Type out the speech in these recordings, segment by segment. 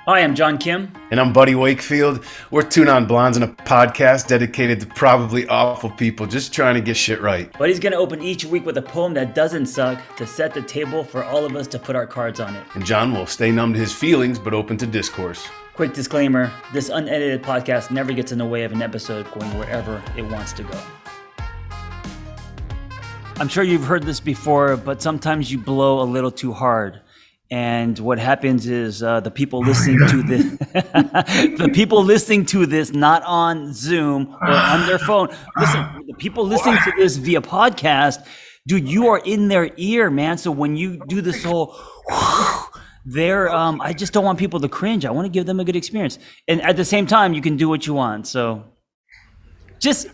Hi, I'm John Kim. And I'm Buddy Wakefield. We're Two Non-Blondes in a podcast dedicated to probably awful people just trying to get shit right. Buddy's going to open each week with a poem that doesn't suck to set the table for all of us to put our cards on it. And John will stay numb to his feelings but open to discourse. Quick disclaimer, this unedited podcast never gets in the way of an episode going wherever it wants to go. I'm sure you've heard this before, but sometimes you blow a little too hard. And what happens is the people listening to this, not on Zoom or on their phone. Listen, the people listening to this via podcast, dude, you are in their ear, man. So when you do this whole, I just don't want people to cringe. I want to give them a good experience, and at the same time, you can do what you want. So just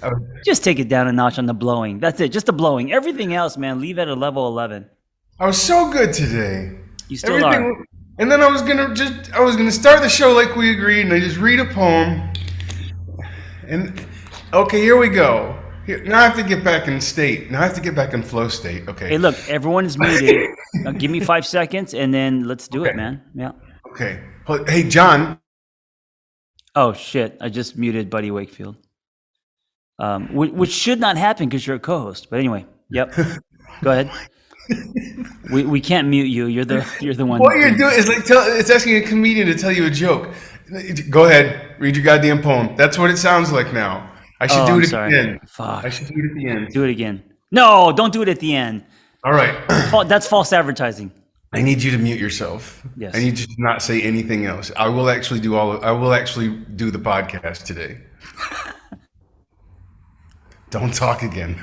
take it down a notch on the blowing. That's it, just the blowing. Everything else, man, leave at a level 11. I was so good today. You still are. And then I was gonna start the show like we agreed, and I just read a poem. And okay, here we go. Now I have to get back in state. Now I have to get back in flow state. Okay. Hey, look, everyone is muted. Now give me 5 seconds, and then let's do it, man. Yeah. Okay. Hey, John. Oh shit! I just muted Buddy Wakefield. Which should not happen because you're a co-host. But anyway, yep. Go ahead. We can't mute you. You're the one. What you're doing is it's asking a comedian to tell you a joke. Go ahead, read your goddamn poem. That's what it sounds like now. I should do it at the end. Fuck. I should do it at the end. Do it again. No, don't do it at the end. All right. That's false advertising. I need you to mute yourself. Yes. I need you to not say anything else. I will actually do the podcast today. Don't talk again.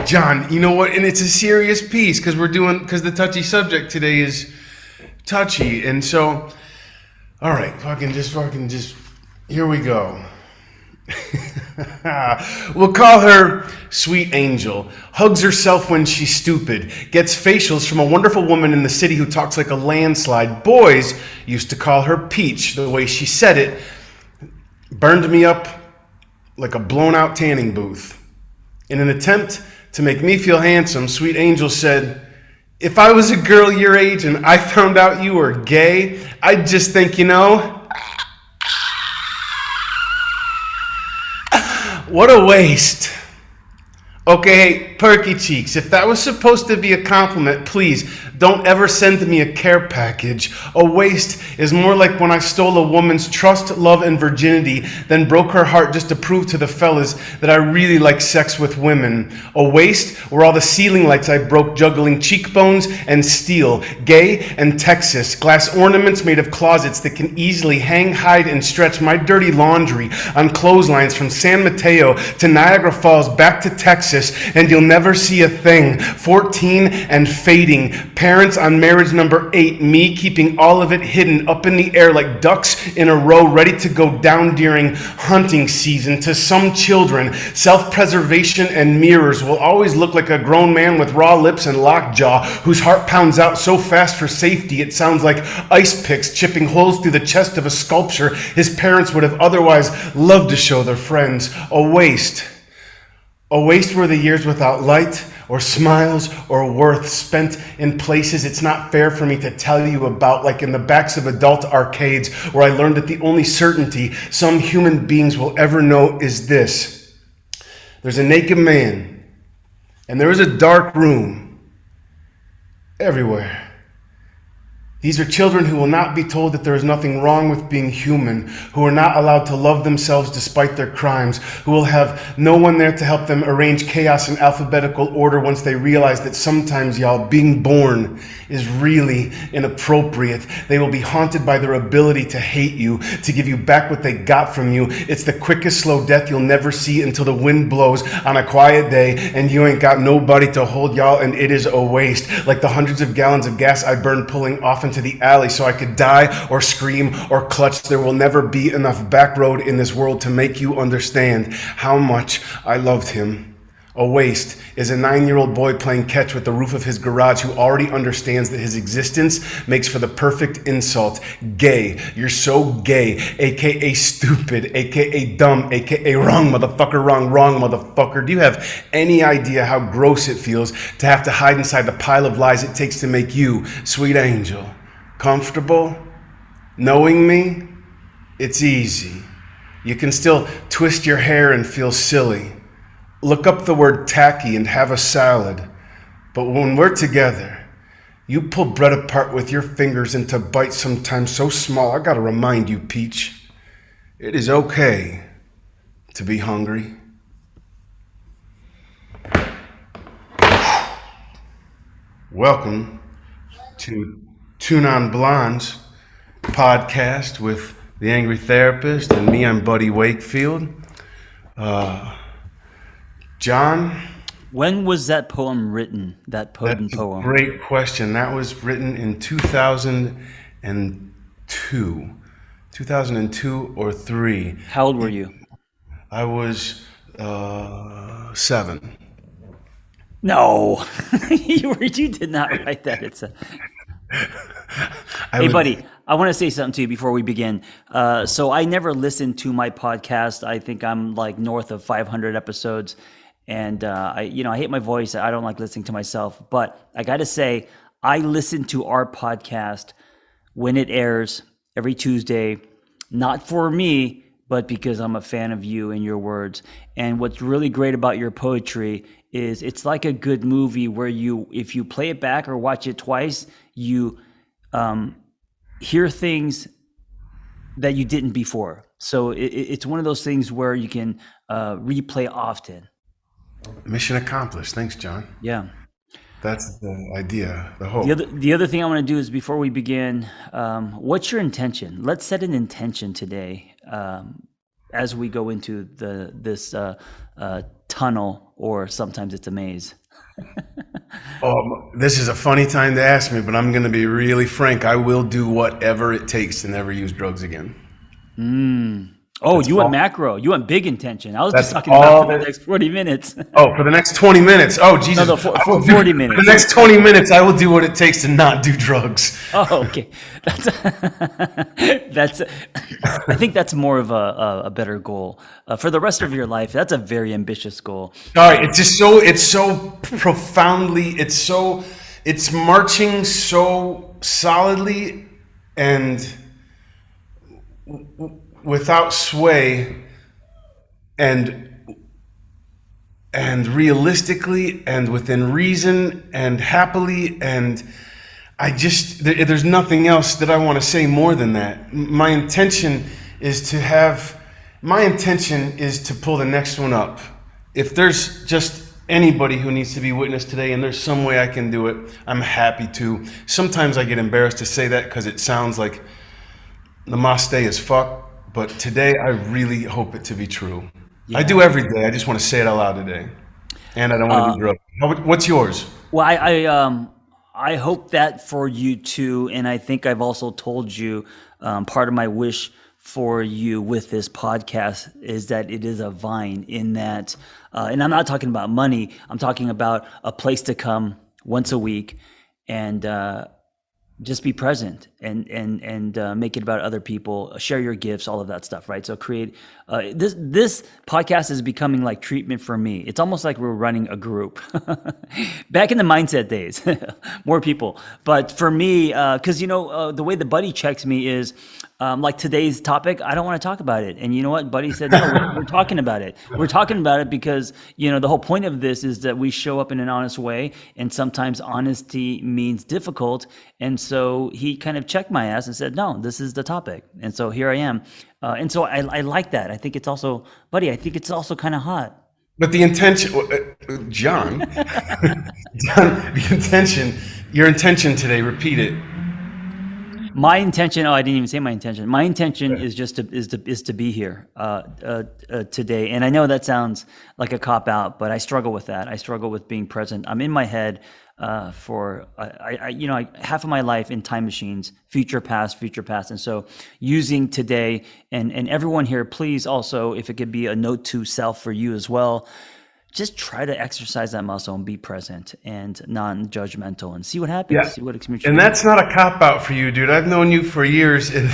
John, you know what? And it's a serious piece because the touchy subject today is touchy. And so, all right, fucking just, here we go. We'll call her Sweet Angel. Hugs herself when she's stupid. Gets facials from a wonderful woman in the city who talks like a landslide. Boys used to call her Peach. The way she said it burned me up like a blown out tanning booth. In an attempt to make me feel handsome, Sweet Angel said, "If I was a girl your age and I found out you were gay, I'd just think, what a waste." Okay, hey, Perky Cheeks, if that was supposed to be a compliment, please don't ever send me a care package. A waste is more like when I stole a woman's trust, love, and virginity, then broke her heart just to prove to the fellas that I really like sex with women. A waste were all the ceiling lights I broke juggling cheekbones and steel, gay and Texas, glass ornaments made of closets that can easily hang, hide, and stretch my dirty laundry on clotheslines from San Mateo to Niagara Falls back to Texas, and you'll never see a thing. 14 and fading. Parents on marriage number 8. Me keeping all of it hidden up in the air like ducks in a row ready to go down during hunting season. To some children, self-preservation and mirrors will always look like a grown man with raw lips and lockjaw whose heart pounds out so fast for safety it sounds like ice picks chipping holes through the chest of a sculpture his parents would have otherwise loved to show their friends. A waste. A waste were the years without light or smiles or worth spent in places it's not fair for me to tell you about, like in the backs of adult arcades where I learned that the only certainty some human beings will ever know is this. There's a naked man and there is a dark room everywhere. These are children who will not be told that there is nothing wrong with being human, who are not allowed to love themselves despite their crimes, who will have no one there to help them arrange chaos in alphabetical order once they realize that sometimes, y'all, being born is really inappropriate. They will be haunted by their ability to hate you, to give you back what they got from you. It's the quickest slow death you'll never see until the wind blows on a quiet day and you ain't got nobody to hold y'all, and it is a waste. Like the hundreds of gallons of gas I burned pulling off into the alley so I could die or scream or clutch. There will never be enough back road in this world to make you understand how much I loved him. A waste is a 9-year-old boy playing catch with the roof of his garage who already understands that his existence makes for the perfect insult. Gay. You're so gay. AKA stupid. AKA dumb. AKA wrong motherfucker. Wrong motherfucker. Do you have any idea how gross it feels to have to hide inside the pile of lies it takes to make you, Sweet Angel, comfortable, knowing me, it's easy. You can still twist your hair and feel silly. Look up the word tacky and have a salad. But when we're together, you pull bread apart with your fingers into bites sometimes so small. I gotta remind you, Peach, it is okay to be hungry. Welcome to Tune on Blondes podcast with the Angry Therapist and me. I'm Buddy Wakefield. John? When was that poem written? That potent That's a poem? great question. That was written in 2002. 2002 or 3. How old were you? I was 7. No, you did not write that. Hey, buddy, I want to say something to you before we begin. So I never listened to my podcast. I think I'm like north of 500 episodes, and I hate my voice. I don't like listening to myself, but I got to say, I listen to our podcast when it airs every Tuesday, not for me, but because I'm a fan of you and your words. And what's really great about your poetry is it's like a good movie where if you play it back or watch it twice, you hear things that you didn't before. So it's one of those things where you can replay often. Mission accomplished. Thanks, John. Yeah. That's the idea, the hope. The other thing I want to do is before we begin, what's your intention? Let's set an intention today as we go into this tunnel, or sometimes it's a maze. This is a funny time to ask me, but I'm going to be really frank. I will do whatever it takes to never use drugs again. Oh, you went macro. You went big intention. I was just talking about for the next 40 minutes. Oh, for the next 20 minutes. Oh, Jesus. No, for 40 minutes. For the next 20 minutes, I will do what it takes to not do drugs. Oh, okay. I think that's more of a better goal. For the rest of your life, that's a very ambitious goal. All right. It's so profoundly, it's marching so solidly and without sway and realistically and within reason and happily, and there's nothing else that I want to say more than that. My intention is to pull the next one up. If there's just anybody who needs to be witnessed today and there's some way I can do it, I'm happy to. Sometimes I get embarrassed to say that because it sounds like namaste as fuck. But today, I really hope it to be true. Yeah. I do every day. I just want to say it out loud today. And I don't want to do drugs. What's yours? Well, I hope that for you too. And I think I've also told you part of my wish for you with this podcast is that it is a vine in that, and I'm not talking about money. I'm talking about a place to come once a week and just be present and make it about other people, share your gifts, all of that stuff, right? So create this podcast is becoming like treatment for me. It's almost like we're running a group. Back in the mindset days, more people. But for me, because the way the buddy checks me is like today's topic, I don't want to talk about it. And you know what? Buddy said, no, we're talking about it. We're talking about it because, the whole point of this is that we show up in an honest way. And sometimes honesty means difficult. And so he kind of checked my ass and said, no, this is the topic. And so here I am. And so I like that. I think it's also, buddy, I think it's also kind of hot. But the intention, John, your intention today, repeat it. My intention. Oh, I didn't even say my intention. My intention is just to be here today. And I know that sounds like a cop out, but I struggle with that. I struggle with being present. I'm in my head for half of my life in time machines, future past, and so using today and everyone here. Please also, if it could be a note to self for you as well. Just try to exercise that muscle and be present and non-judgmental and see what happens. Yeah. See what experience. And that's not a cop-out for you, dude. I've known you for years, and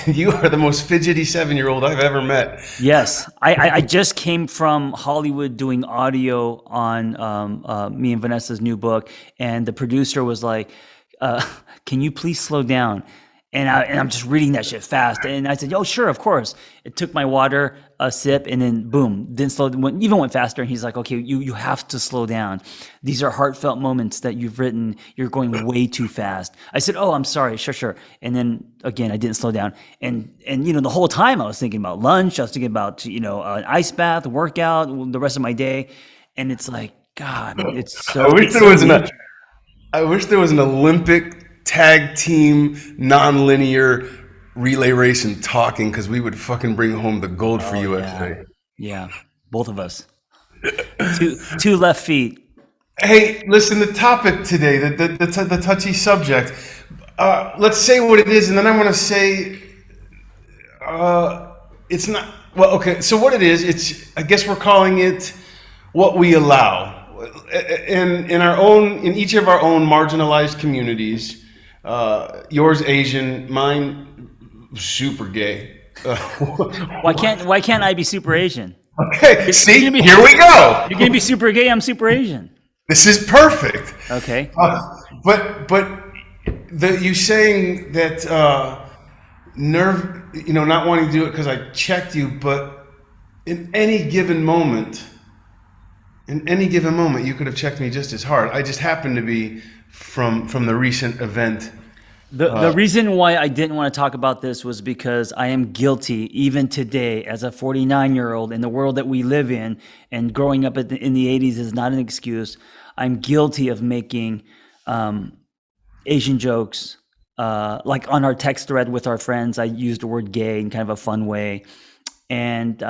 you are the most fidgety 7-year-old I've ever met. Yes. I just came from Hollywood doing audio on me and Vanessa's new book, and the producer was like, can you please slow down? And I'm just reading that shit fast. And I said, oh, sure, of course. It took my water, a sip, and then boom, didn't slow, even went faster. And he's like, okay, you have to slow down. These are heartfelt moments that you've written. You're going way too fast. I said, oh, I'm sorry, sure. And then again, I didn't slow down. And the whole time I was thinking about lunch. I was thinking about, an ice bath, workout, the rest of my day. And it's like, God, it's so. I wish there was an Olympic tag team non-linear relay race and talking, because we would fucking bring home the gold for USA. Yeah, both of us. two left feet. Hey, listen, the topic today, the touchy subject. Let's say what it is, and then I want to say it's not. Well, okay. So what it is, I guess we're calling it what we allow. In each of our own marginalized communities. Yours Asian, mine super gay. Why can't I be super Asian? Okay, see, here we go. You're gonna be super gay. I'm super Asian. This is perfect. Okay. But you saying that not wanting to do it because I checked you, but in any given moment, you could have checked me just as hard. I just happened to be from the recent event. The reason why I didn't want to talk about this was because I am guilty, even today, as a 49-year-old in the world that we live in, and growing up in the 80s is not an excuse. I'm guilty of making Asian jokes. Like on our text thread with our friends, I used the word gay in kind of a fun way. And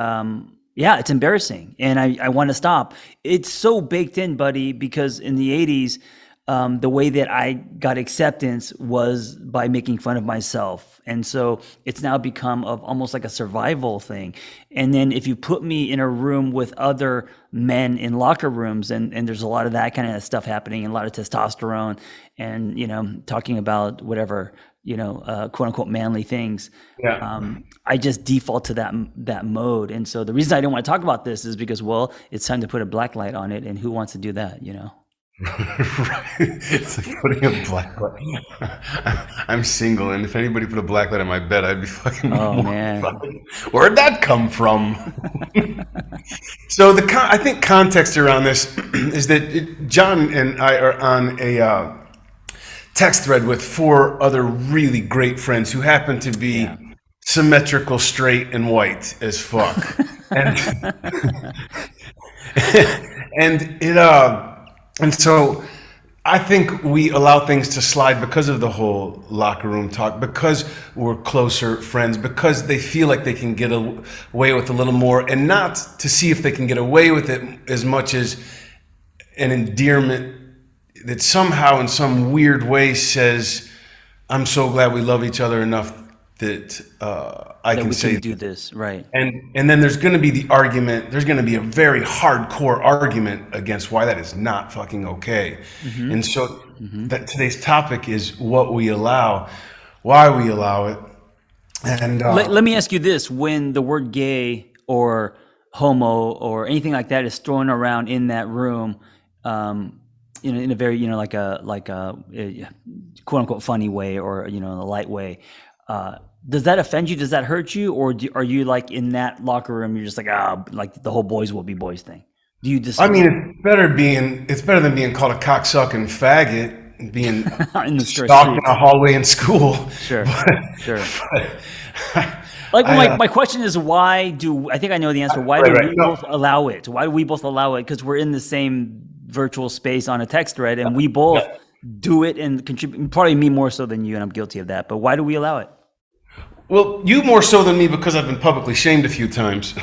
it's embarrassing. And I want to stop. It's so baked in, buddy, because in the 80s, the way that I got acceptance was by making fun of myself. And so it's now become almost like a survival thing. And then if you put me in a room with other men in locker rooms, and there's a lot of that kind of stuff happening, and a lot of testosterone, and, talking about whatever, quote unquote manly things. Yeah. I just default to that mode. And so the reason I don't want to talk about this is because, well, it's time to put a black light on it. And who wants to do that, Right. It's like putting a black light. I'm single, and if anybody put a black light on my bed, I'd be fucking. Oh man, where'd that come from? So I think context around this is that John and I are on a text thread with 4 other really great friends who happen to be symmetrical, straight, and white as fuck, and so I think we allow things to slide because of the whole locker room talk, because we're closer friends, because they feel like they can get away with a little more, and not to see if they can get away with it as much as an endearment that somehow in some weird way says, I'm so glad we love each other enough that I can say do this, right? And then there's going to be the argument. There's going to be a very hardcore argument against why that is not fucking okay. Mm-hmm. And so that today's topic is what we allow, why we allow it. And let me ask you this: when the word gay or homo or anything like that is thrown around in that room, in a very like a quote unquote funny way, or in a light way. Does that offend you? Does that hurt you? Or are you like in that locker room, you're just like, like the whole boys will be boys thing? Do you just? I mean, it's better than being called a cocksucking faggot and being stalked in a hallway in school. Sure, sure. My question is, why do I think I know the answer? Why do we both allow it? Why do we both allow it? Because we're in the same virtual space on a text thread, and we both do it and contribute. Probably me more so than you, and I'm guilty of that. But why do we allow it? Well, you more so than me, because I've been publicly shamed a few times.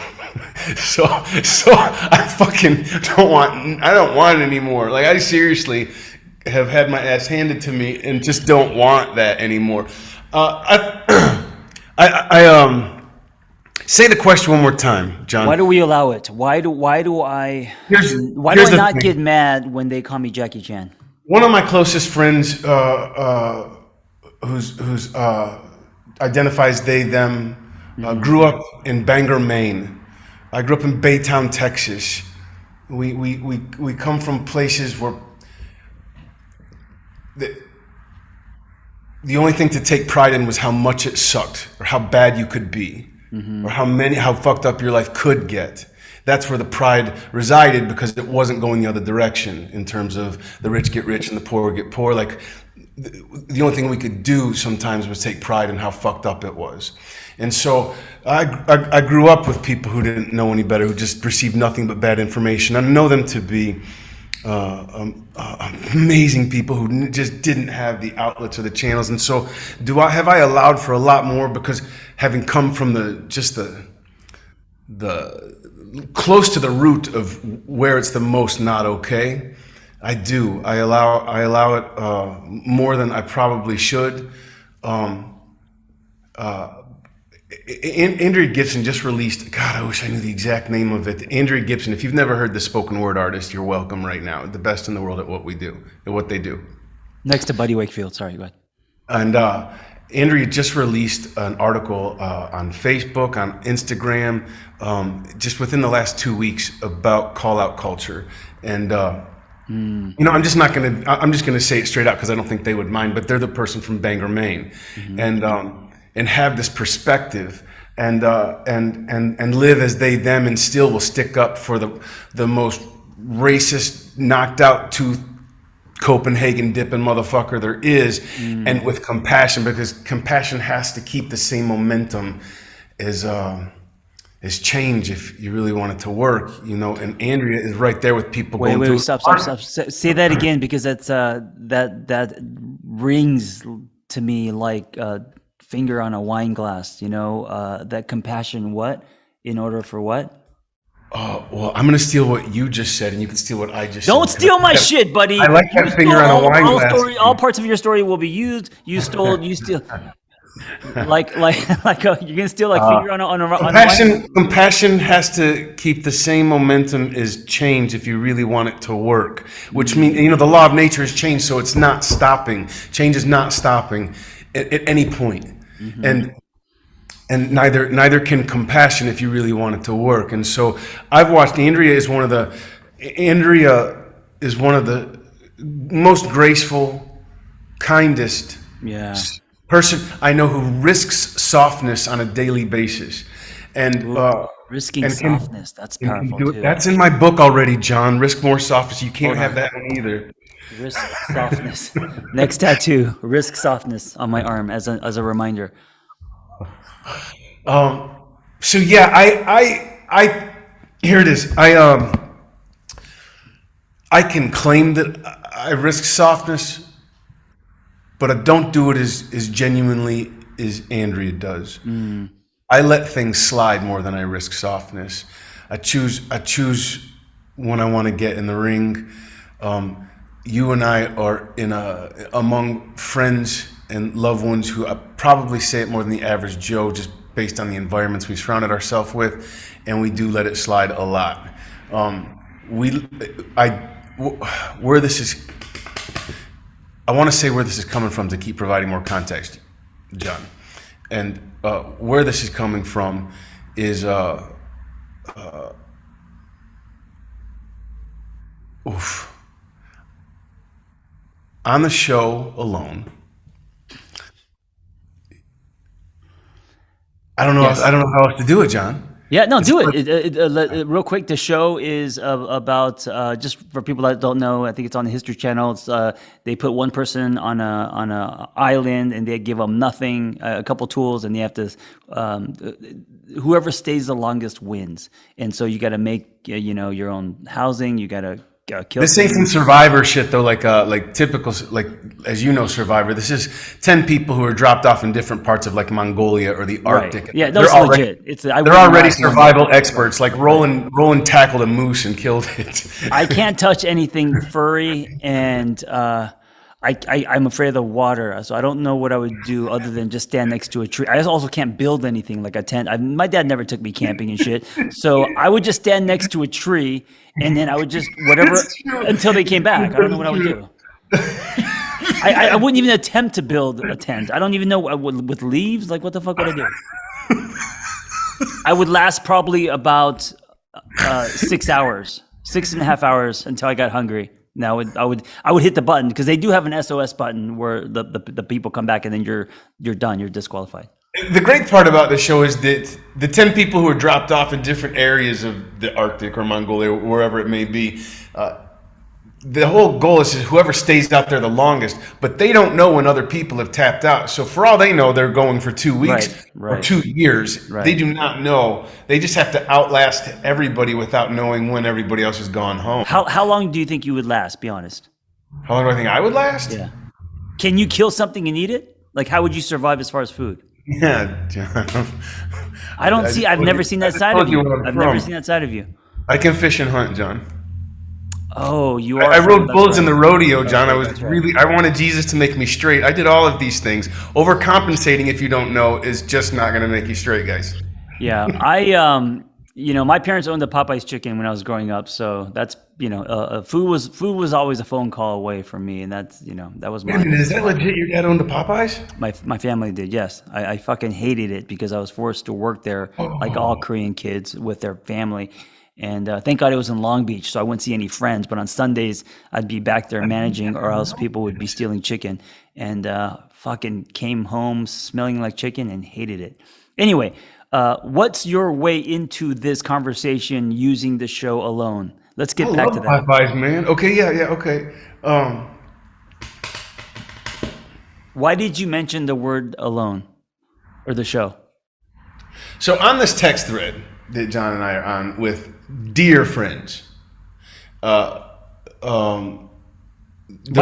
so I fucking don't want it anymore. Like, I seriously have had my ass handed to me and just don't want that anymore. Say the question one more time, John. Why do we allow it? Why do I not get mad when they call me Jackie Chan? One of my closest friends, who's identifies they, them, grew up in Bangor, Maine. I grew up in Baytown, Texas. We come from places where the only thing to take pride in was how much it sucked, or how bad you could be, or how fucked up your life could get. That's where the pride resided, because it wasn't going the other direction in terms of the rich get rich and the poor get poor. Like, the only thing we could do sometimes was take pride in how fucked up it was. And so I grew up with people who didn't know any better, who just received nothing but bad information. I know them to be amazing people who just didn't have the outlets or the channels. And so have I allowed for a lot more, because having come from the close to the root of where it's the most not okay, I do. I allow it more than I probably should. Andrea Gibson just released, God, I wish I knew the exact name of it. Andrea Gibson, if you've never heard the spoken word artist, you're welcome right now. The best in the world at what we do, at what they do. Next to Buddy Wakefield. Sorry, go ahead. And Andrea just released an article on Facebook, on Instagram, just within the last 2 weeks, about call out culture. And you know, I'm just gonna say it straight out, because I don't think they would mind. But they're the person from Bangor, Maine, and have this perspective, and live as they them, and still will stick up for the most racist, knocked out tooth, Copenhagen dipping motherfucker there is, and with compassion, because compassion has to keep the same momentum as change if you really want it to work, you know. And Andrea is right there with people. Wait, stop. Say that again, because that's that rings to me like a finger on a wine glass, you know. That compassion, what? In order for what? Oh, well, I'm going to steal what you just said, and you can steal what I just said. Don't steal my shit, buddy. I like that finger on a wine glass. All parts of your story will be used. You steal. like you're gonna steal like finger on a wine. Compassion has to keep the same momentum as change if you really want it to work. Which means, you know, the law of nature is change, so it's not stopping. Change is not stopping at any point. And neither can compassion if you really want it to work. And so I've watched Andrea is one of the most graceful, kindest person I know, who risks softness on a daily basis. And risking softness, that's powerful too. That's in my book already, John. Risk more softness. You can't have that one either. Risk softness. Next tattoo, risk softness on my arm as a reminder. So yeah, I here it is. I can claim that I risk softness, but I don't do it as genuinely as Andrea does. I let things slide more than I risk softness. I choose when I want to get in the ring. You and I are among friends and loved ones who, I probably say it more than the average Joe, just based on the environments we surrounded ourselves with, and we do let it slide a lot. Where this is, I want to say where this is coming from to keep providing more context, John. And where this is coming from is on the show alone. I don't know. Yes. I don't know how else to do it, John. Yeah, no, do it. Real quick, the show is about, just for people that don't know, I think it's on the History Channel. It's, they put one person on a island, and they give them nothing, a couple tools, and they have to, whoever stays the longest wins. And so you got to make, your own housing. You got to kill. This ain't some Survivor shit though, like typical, like, as you know, Survivor. This is 10 people who are dropped off in different parts of like Mongolia or the Arctic. Right. Yeah, that's legit. They're already survival experts. Like Roland tackled a moose and killed it. I can't touch anything furry, and I'm afraid of the water, so I don't know what I would do other than just stand next to a tree. I also can't build anything like a tent. My dad never took me camping and shit, so I would just stand next to a tree, and then I would just whatever until they came back. I don't know what I would do. I wouldn't even attempt to build a tent. I don't even know with leaves. Like, what the fuck would I do? I would last probably about 6 hours, 6.5 hours until I got hungry. Now I would hit the button because they do have an SOS button where the people come back and then you're done. You're disqualified. The great part about the show is that the 10 people who are dropped off in different areas of the Arctic or Mongolia, or wherever it may be, the whole goal is whoever stays out there the longest, but they don't know when other people have tapped out. So for all they know, they're going for 2 weeks or 2 years. Right. They do not know. They just have to outlast everybody without knowing when everybody else has gone home. How long do you think you would last? Be honest. How long do I think I would last? Yeah. Can you kill something and eat it? Like, how would you survive as far as food? Yeah, John. I've never seen that side of you. I've never seen that side of you. I can fish and hunt, John. Oh, you are. I rode bulls in the rodeo, That's John. right, I was that's right. really, I wanted Jesus to make me straight. I did all of these things. Overcompensating, if you don't know, is just not going to make you straight, guys. Yeah, my parents owned the Popeyes chicken when I was growing up, so that's food was always a phone call away from me, and that's that was Man, is that legit? Your dad owned the Popeyes? my family did. Yes, I fucking hated it because I was forced to work there like all Korean kids with their family. And thank God it was in Long Beach, so I wouldn't see any friends. But on Sundays, I'd be back there managing, or else people would be stealing chicken. And fucking came home smelling like chicken and hated it. Anyway, what's your way into this conversation using the show alone? Let's get back to that. Popeyes, man. Okay, yeah, okay. Why did you mention the word alone or the show? So on this text thread that John and I are on with dear friends, By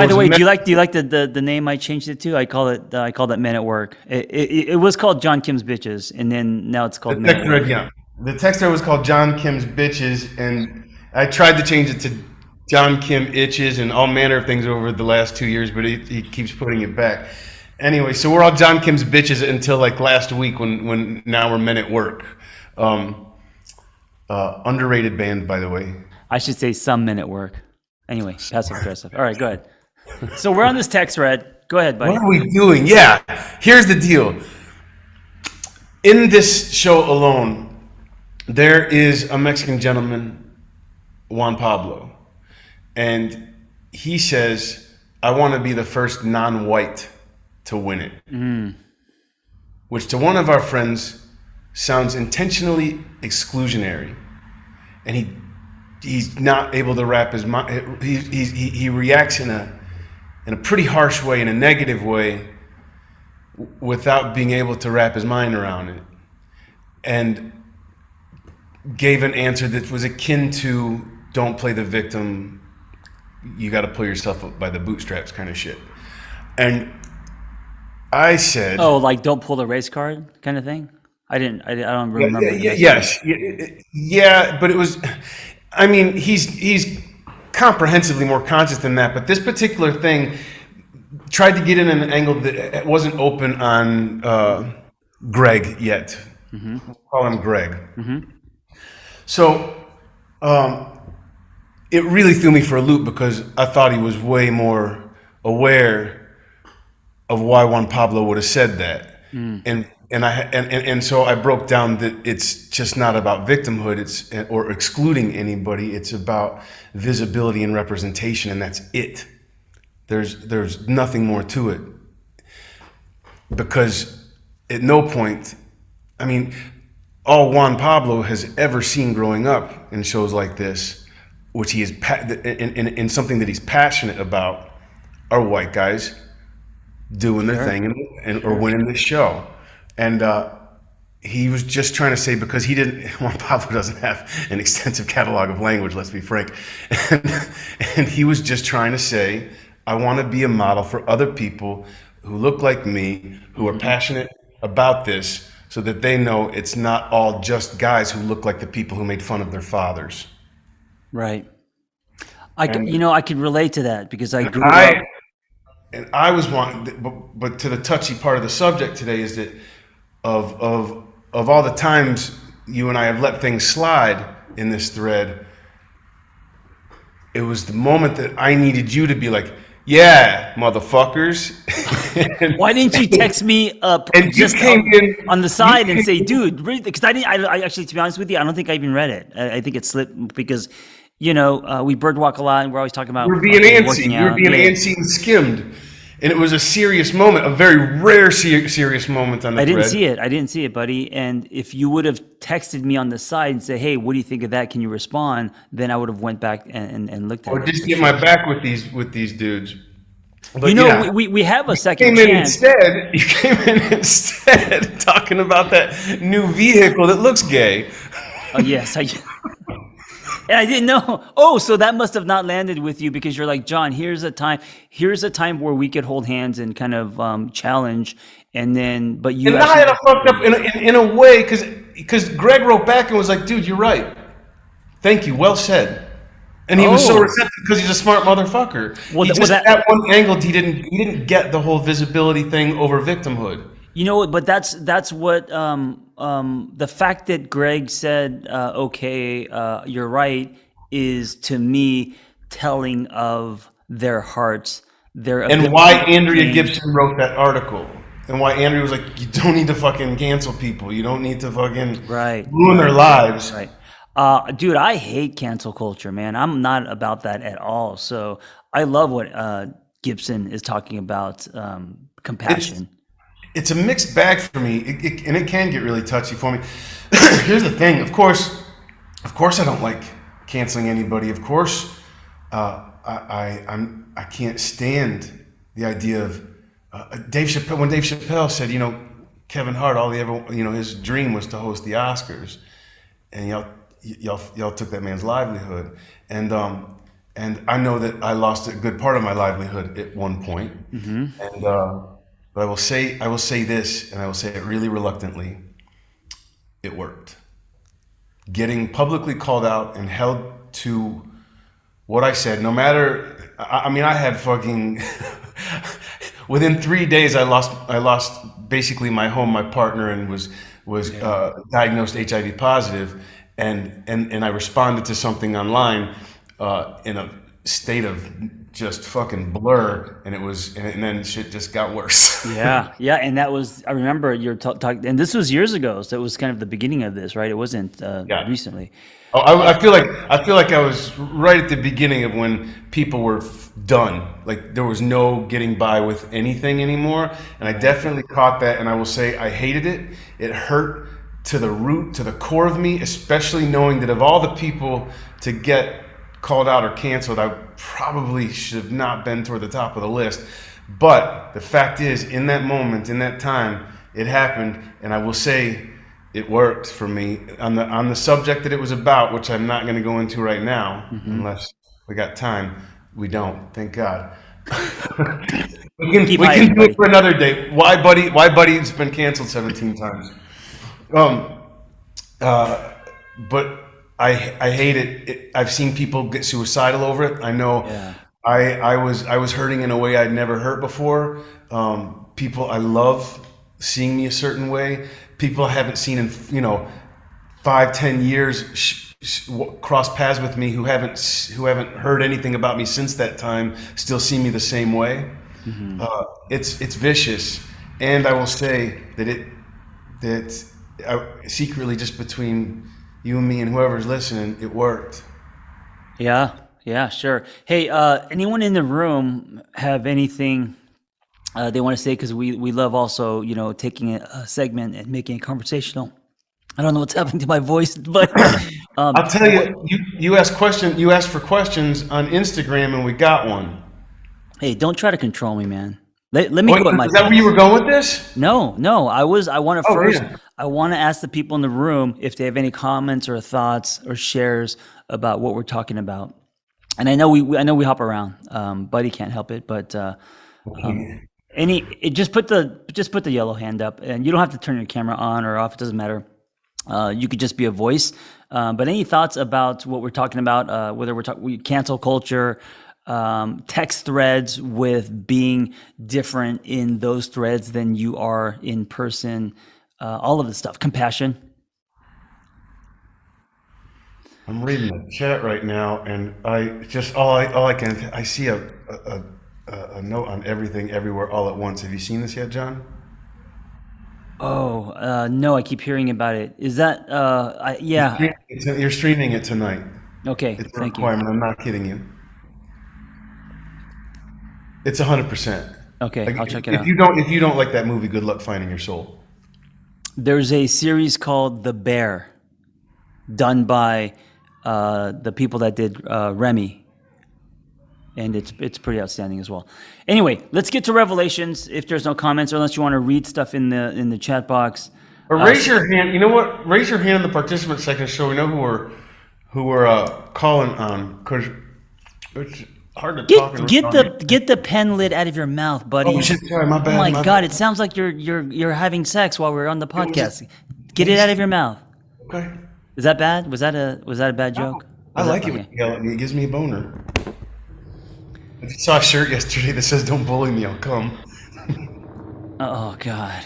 the way, do you like the name I changed it to? I call it Men at Work. It was called John Kim's Bitches, and then now it's called Men at Work. Yeah. The text thread was called John Kim's Bitches, and I tried to change it to John Kim Itches and all manner of things over the last 2 years, but he keeps putting it back. Anyway, so we're all John Kim's Bitches until like last week when now we're Men at Work. Underrated band, by the way. I should say some Men at Work. Anyway, passive aggressive. All right, go ahead. So we're on this text thread. Go ahead, buddy. What are we doing? Yeah, here's the deal. In this show alone, there is a Mexican gentleman, Juan Pablo, and he says, I want to be the first non-white to win it. Which to one of our friends sounds intentionally exclusionary. And he's not able to wrap his mind. He reacts in a pretty harsh way, in a negative way, without being able to wrap his mind around it, and gave an answer that was akin to "Don't play the victim. You got to pull yourself up by the bootstraps" kind of shit. And I said, "Oh, like don't pull the race card kind of thing." I don't remember. Yes. Yeah, but it was, I mean, he's comprehensively more conscious than that, but this particular thing tried to get in an angle that wasn't open on Greg yet. We'll call him Greg. So it really threw me for a loop because I thought he was way more aware of why Juan Pablo would have said that. And so I broke down that it's just not about victimhood, or excluding anybody. It's about visibility and representation, and that's it. There's nothing more to it. Because at no point, I mean, all Juan Pablo has ever seen growing up in shows like this, which he is in something that he's passionate about, are white guys doing their thing or winning this show. And he was just trying to say, because Juan Pablo doesn't have an extensive catalog of language, let's be frank. And he was just trying to say, I want to be a model for other people who look like me, who are passionate about this, so that they know it's not all just guys who look like the people who made fun of their fathers. Right. I could relate to that because I grew up. And I was wanting, but to the touchy part of the subject today is that of all the times you and I have let things slide in this thread, it was the moment that I needed you to be like, yeah, motherfuckers. Why didn't you text me up and just in, on the side and say, dude, read, because I actually, to be honest with you, I don't think I even read it. I think it slipped because we bird walk a lot, and we're always talking You were about being fucking antsy. working You were out. being Yeah. antsy and skimmed, and it was a serious moment, a very rare serious moment on the I didn't thread. see it. I didn't see it, buddy. And if you would have texted me on the side and say, "Hey, what do you think of that? Can you respond?" Then I would have went back and looked at Or it just for get my sure. back with these dudes. But yeah, We have a you second came in chance. instead. You came in instead talking about that new vehicle that looks gay. Oh yes, and I didn't know. Oh, so that must have not landed with you because you're like, John, here's a time where we could hold hands and kind of challenge, and then, but you And I actually had a just fucked up in a way because Greg wrote back and was like, "Dude, you're right. Thank you. Well said." And he was so oh, receptive because he's a smart motherfucker. well, He well just that at one angle he didn't get the whole visibility thing over victimhood. but that's what the fact that Greg said, okay, you're right, is to me telling of their hearts, their And why ability to Andrea change. Gibson wrote that article. And why Andrea was like, you don't need to fucking cancel people. You don't need to fucking Right, ruin their right, lives. right. Dude, I hate cancel culture, man. I'm not about that at all. So I love what Gibson is talking about, It's compassion. it's a mixed bag for me, and it can get really touchy for me. Here's the thing, of course, I don't like canceling anybody. Of course, I can't stand the idea of Dave Chappelle. When Dave Chappelle said, Kevin Hart, all he ever, his dream was to host the Oscars, and y'all took that man's livelihood, and I know that I lost a good part of my livelihood at one point, and but I will say this, and I will say it really reluctantly. It worked. Getting publicly called out and held to what I said, no matter. I mean, I had fucking. Within 3 days, I lost basically my home, my partner, and was Yeah. diagnosed HIV positive, and I responded to something online in a state of just fucking blur, and then shit just got worse. Yeah, yeah, and that was I remember you're talking, and this was years ago, so it was kind of the beginning of this, right? It wasn't Yeah. recently. Oh, I feel like I was right at the beginning of when people were done. Like there was no getting by with anything anymore, and I Right. definitely caught that. And I will say I hated it. It hurt to the root, to the core of me, especially knowing that of all the people to get called out or canceled, I probably should have not been toward the top of the list. But the fact is, in that moment, in that time, it happened, and I will say it worked for me on the subject that it was about, which I'm not going to go into right now, Hmm. unless we got time. We don't, thank God. we can Keep we can hiding, do it buddy. for another day. Why, buddy? Why, buddy's been canceled 17 times. Um, uh, but I hate it. I've seen people get suicidal over it. I know. Yeah. I was hurting in a way I'd never hurt before. People I love seeing me a certain way. People I haven't seen in 5, 10 years cross paths with me who haven't heard anything about me since that time still see me the same way. Hmm. It's vicious, and I will say that secretly, just between you and me and whoever's listening, it worked. Yeah, yeah, sure. Hey, anyone in the room have anything they want to say? Because we love also, taking a segment and making it conversational. I don't know what's happening to my voice, but I'll tell what? you, you asked for questions on Instagram, and we got one. Hey, don't try to control me, man. Let me Wait, go at my is that where you pace. were going with this? No, no. I want to Oh first. yeah. I want to ask the people in the room if they have any comments or thoughts or shares about what we're talking about. And I know we hop around. Buddy can't help it, but um, Okay. just put the yellow hand up, and you don't have to turn your camera on or off. It doesn't matter. You could just be a voice. But any thoughts about what we're talking about? Whether we're talking cancel culture, text threads with being different in those threads than you are in person, all of the stuff, compassion. I'm reading the chat right now, and I just all I can I see a note on everything everywhere all at once. Have you seen this yet, John? Oh, no, I keep hearing about it. Is that, You're yeah, streaming it, you're streaming it tonight. Okay, It's a thank you. requirement. I'm not kidding you. It's 100%. Okay, Like I'll check it if out. you don't like that movie, good luck finding your soul. There's a series called The Bear, done by the people that did Remy, and it's pretty outstanding as well. Anyway, let's get to Revelations. If there's no comments, or unless you want to read stuff in the chat box. Or raise your hand. You know what? Raise your hand in the participant section so we know who we're calling on. Because it's hard to talk and read on here. Get the pen lid out of your mouth, Oh buddy. shit! Sorry, my Oh bad. my My God, bad. it sounds like you're having sex while we're on the It was just podcast. Get it out of hasty. your mouth. Okay. Is that bad? Was that a bad joke? I Was that like it when okay? you yell at me. It gives me a boner. I just saw a shirt yesterday that says "Don't bully me, I'll come." Oh God.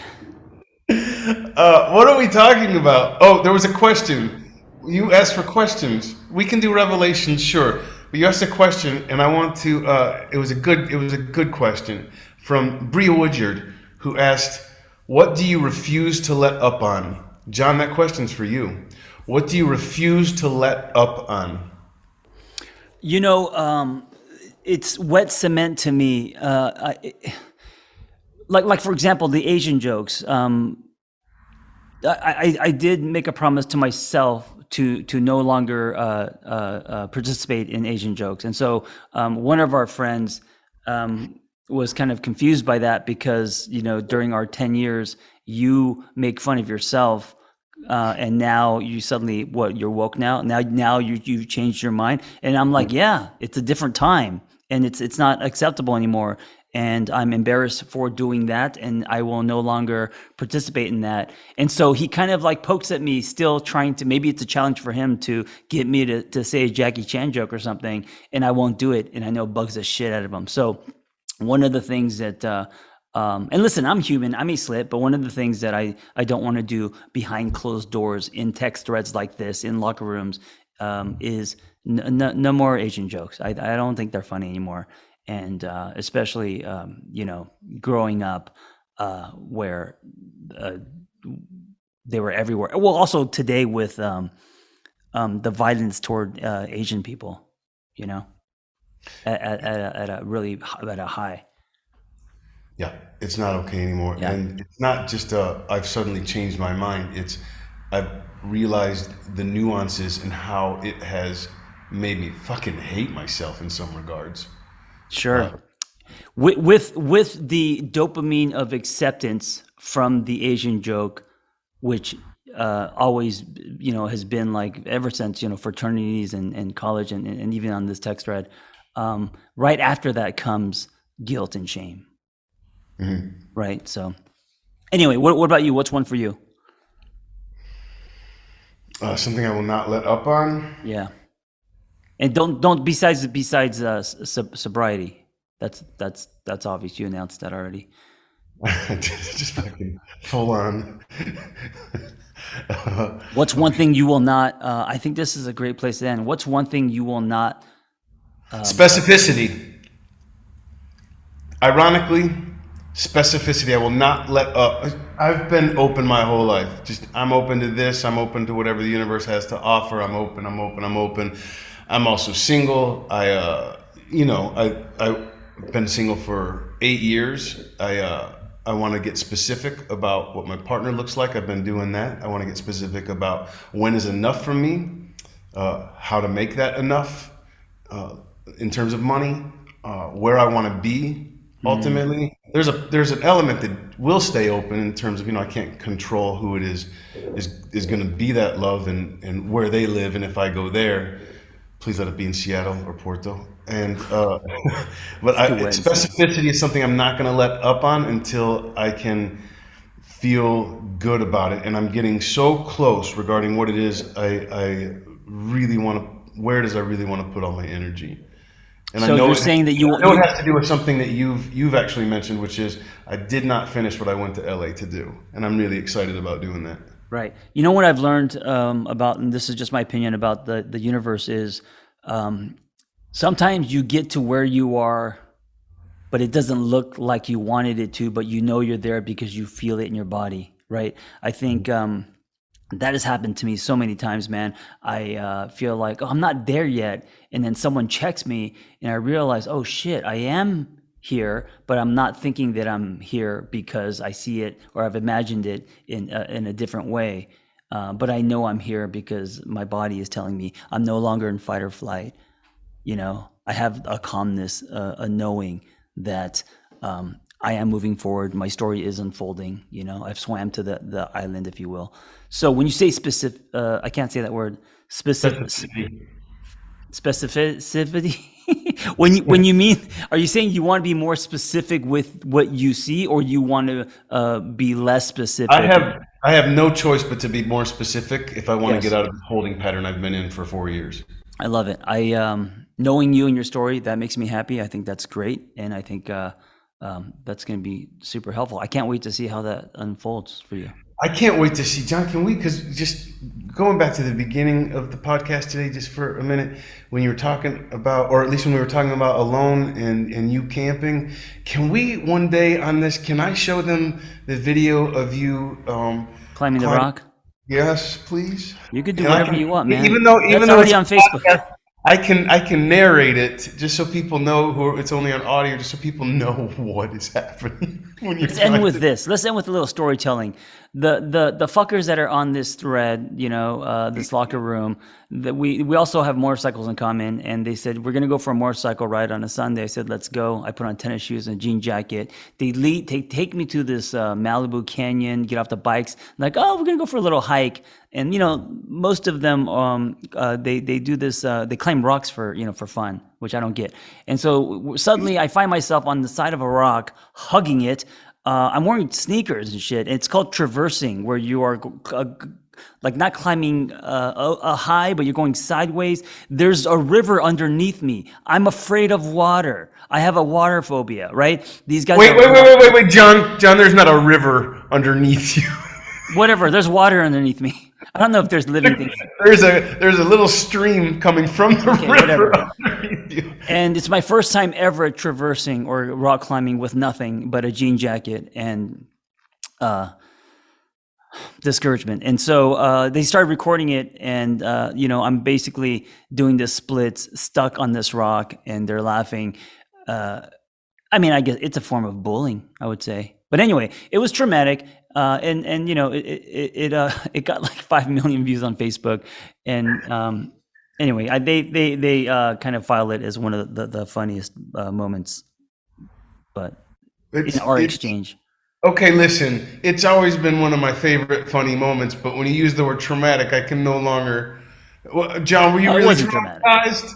What are we talking about? Oh, there was a question. You asked for questions. We can do revelations, sure. But you asked a question, and I want to. It was a good question from Bria Woodyard, who asked, "What do you refuse to let up on?" John, that question's for you. What do you refuse to let up on? You know, it's wet cement to me. Like for example, the Asian jokes. I did make a promise to myself to no longer participate in Asian jokes, and so one of our friends was kind of confused by that because during our 10 years you make fun of yourself. And now you suddenly you're woke now you've changed your mind, and I'm like, yeah, it's a different time, and it's not acceptable anymore, and I'm embarrassed for doing that, and I will no longer participate in that. And so he kind of like pokes at me, still trying to, maybe it's a challenge for him to get me to say a Jackie Chan joke or something, and I won't do it, and I know it bugs the shit out of him. So one of the things that and listen, I'm human, I may slip, but one of the things that I don't want to do behind closed doors in text threads like this in locker rooms is no more Asian jokes. I don't think they're funny anymore, and especially growing up where they were everywhere. Well, also today with the violence toward Asian people, at a high. Yeah, it's not okay anymore. Yeah. And it's not just I've suddenly changed my mind. It's I've realized the nuances and how it has made me fucking hate myself in some regards. Sure. With the dopamine of acceptance from the Asian joke, which always has been like ever since fraternities and college and even on this text thread, right after that comes guilt and shame. Right. So anyway, what about you? What's one for you? Something I will not let up on. Yeah. And don't besides sobriety. That's obvious. You announced that already. Just fucking full on. What's one thing you will not? I think this is a great place to end. What's one thing you will not? Specificity. Ironically, specificity. I will not let up. I've been open my whole life. Just I'm open to this. I'm open to whatever the universe has to offer. I'm open. I'm open. I'm open. I'm also single. I've been single for 8 years. I want to get specific about what my partner looks like. I've been doing that. I want to get specific about when is enough for me, how to make that enough in terms of money, where I want to be ultimately. There's an element that will stay open in terms of I can't control who it is going to be that love and where they live, and if I go there, please let it be in Seattle or Porto. And but specificity is something I'm not going to let up on until I can feel good about it. And I'm getting so close regarding what it is I really want to. Where does I really want to put all my energy? And so you're saying that I know it has to do with something that you've actually mentioned, which is I did not finish what I went to LA to do, and I'm really excited about doing that. Right. You know what I've learned about, and this is just my opinion about the universe, is sometimes you get to where you are, but it doesn't look like you wanted it to, but you're there because you feel it in your body, right? I think That has happened to me so many times, man. I feel like, oh, I'm not there yet. And then someone checks me and I realize, oh shit, I am here, but I'm not thinking that I'm here because I see it or I've imagined it in a different way. But I know I'm here because my body is telling me I'm no longer in fight or flight. You know, I have a calmness, a knowing that I am moving forward. My story is unfolding. You know, I've swam to the island, if you will. So when you say specific, I can't say that word. Specificity. Specificity. When you mean, are you saying you want to be more specific with what you see, or you want to be less specific? I have no choice but to be more specific if I want to Yes. get out of the holding pattern I've been in for 4 years. I love it. I knowing you and your story, that makes me happy. I think that's great, and I think that's going to be super helpful. I can't wait to see how that unfolds for you. I can't wait to see, John. Can we? Because just going back to the beginning of the podcast today, just for a minute, when you were talking about, or at least when we were talking about alone and you camping, can we one day on this? Can I show them the video of you Climbing the rock. Yes, please. You could do And I whatever can, you want, man. even That's though already it's a on Facebook. podcast, I can narrate it just so people know who it's only on audio, just so people know what is happening when you're Let's end trying with to. this. Let's end with a little storytelling. The fuckers that are on this thread, you know, this locker room, that we also have motorcycles in common, and they said we're gonna go for a motorcycle ride on a Sunday. I said let's go. I put on tennis shoes and a jean jacket. They take me to this Malibu Canyon, get off the bikes, like, oh, we're gonna go for a little hike. And you know, most of them they do this. They climb rocks for for fun, which I don't get. And so suddenly I find myself on the side of a rock, hugging it. I'm wearing sneakers and shit. It's called traversing, where you are like not climbing a high, but you're going sideways. There's a river underneath me. I'm afraid of water. I have a water phobia, right? These guys. Wait, John. John, there's not a river underneath you. Whatever. There's water underneath me. I don't know if there's living things. There's a little stream coming from the river Whatever. underneath you. And it's my first time ever traversing or rock climbing with nothing but a jean jacket and discouragement. And so they started recording it, and I'm basically doing this splits, stuck on this rock, and they're laughing. I mean, I guess it's a form of bullying, I would say. But anyway, it was traumatic, and it got like 5 million views on Facebook, and anyway, they kind of filed it as one of the funniest moments, but in our exchange. Okay, listen, it's always been one of my favorite funny moments, but when you use the word traumatic, I can no longer. John, were you It really wasn't dramatic. traumatized?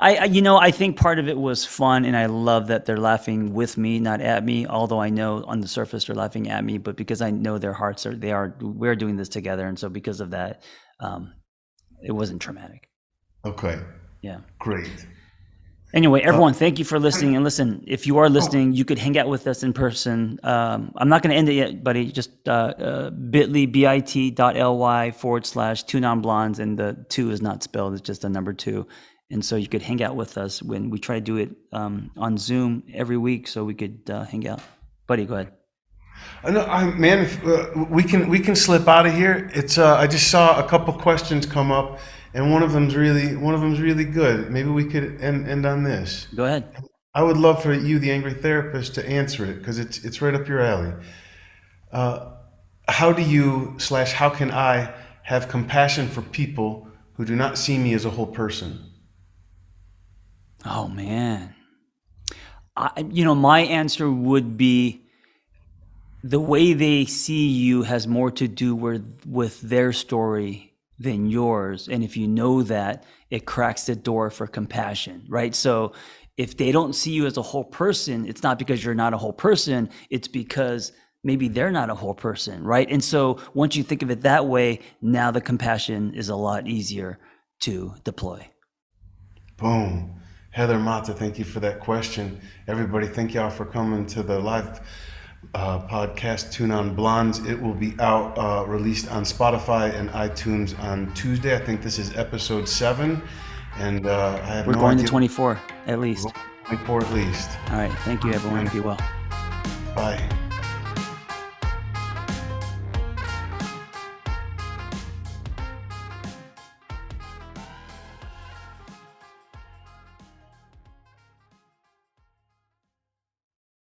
I think part of it was fun, and I love that they're laughing with me, not at me. Although I know on the surface they're laughing at me, but because I know their hearts we're doing this together, and so because of that, it wasn't traumatic. Okay. Yeah. Great. Anyway, everyone, thank you for listening. And listen, if you are listening, you could hang out with us in person. I'm not going to end it yet, buddy. Just bit.ly/2 non-blondes, and the 2 is not spelled. It's just a number 2. And so you could hang out with us when we try to do it on Zoom every week, so we could hang out. Buddy, go ahead. Man, if, we can slip out of here. It's I just saw a couple questions come up, and one of them's really good. Maybe we could end on this. Go ahead. I would love for you, the angry therapist, to answer it because it's right up your alley. How do you / how can I have compassion for people who do not see me as a whole person? Oh man, my answer would be the way they see you has more to do with their story than yours. And if you know that, it cracks the door for compassion, right? So if they don't see you as a whole person, it's not because you're not a whole person, it's because maybe they're not a whole person, right? And so once you think of it that way, now the compassion is a lot easier to deploy. Boom. Heather Mata, thank you for that question. Everybody, thank y'all for coming to the live podcast, 2 Non-Blondes. It will be out, released on Spotify and iTunes on Tuesday. I think this is episode 7. And We're going to 24 at least. 24 at least. All right. Thank you, everyone. Be well. Bye.